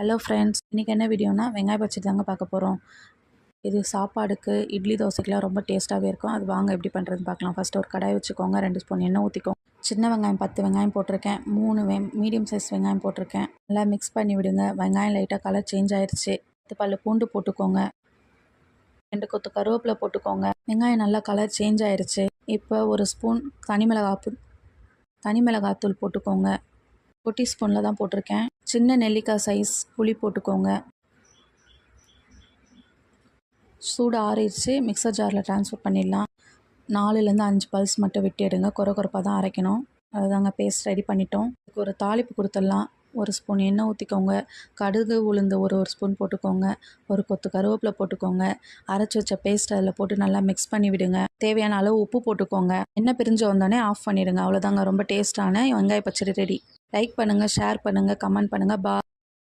Hello friends, இன்றைக்கி என்ன வீடியோனா வெங்காய பச்சடி தாங்க பார்க்க போகிறோம். இது சாப்பாடுக்கு இட்லி தோசைக்கெலாம் ரொம்ப டேஸ்ட்டாகவே இருக்கும். அது வாங்க எப்படி பண்ணுறதுன்னு பார்க்கலாம். ஃபஸ்ட்டு ஒரு கடாய் வச்சுக்கோங்க, 2 ஸ்பூன் எண்ணெய் ஊற்றிக்கோங்க. சின்ன வெங்காயம் 10 வெங்காயம் போட்டிருக்கேன், 3 மீடியம் சைஸ் வெங்காயம் போட்டிருக்கேன். நல்லா மிக்ஸ் பண்ணி விடுங்க. வெங்காயம் லைட்டாக கலர் சேஞ்ச் ஆயிடுச்சு. 10 பல்லு பூண்டு போட்டுக்கோங்க, 2 கொத்து கருவேப்பிலை போட்டுக்கோங்க. வெங்காயம் நல்லா கலர் சேஞ்ச் ஆயிடுச்சு. இப்போ ஒரு ஸ்பூன் தனி மிளகாத்தூள் போட்டுக்கோங்க. குட்டி ஸ்பூனில் தான் போட்டிருக்கேன். சின்ன நெல்லிக்காய் சைஸ் புளி போட்டுக்கோங்க. சூடு ஆறிடுச்சு. மிக்சர் ஜாரில் ட்ரான்ஸ்ஃபர் பண்ணிடலாம். 4லேருந்து 5 பல்ஸ் மட்டும் விட்டு எடுங்க. கொரப்பாக தான் அரைக்கணும். அதுதாங்க பேஸ்ட் ரெடி பண்ணிட்டோம். இதுக்கு ஒரு தாளிப்பு கொடுத்துடலாம். ஒரு ஸ்பூன் எண்ணெய் ஊற்றிக்கோங்க. கடுகு உளுந்து ஒரு ஸ்பூன் போட்டுக்கோங்க. ஒரு கொத்து கருவேப்பிலை போட்டுக்கோங்க. அரைச்சி வச்ச பேஸ்ட் அதில் போட்டு நல்லா மிக்ஸ் பண்ணி விடுங்க. தேவையான அளவு உப்பு போட்டுக்கோங்க. எண்ணெய் பிரிஞ்சு வந்தோடனே ஆஃப் பண்ணிடுங்க. அவ்வளோதாங்க, ரொம்ப டேஸ்ட்டான வெங்காய பச்சடி ரெடி. லைக் பண்ணுங்கள், ஷேர் பண்ணுங்கள், கமெண்ட் பண்ணுங்கள்.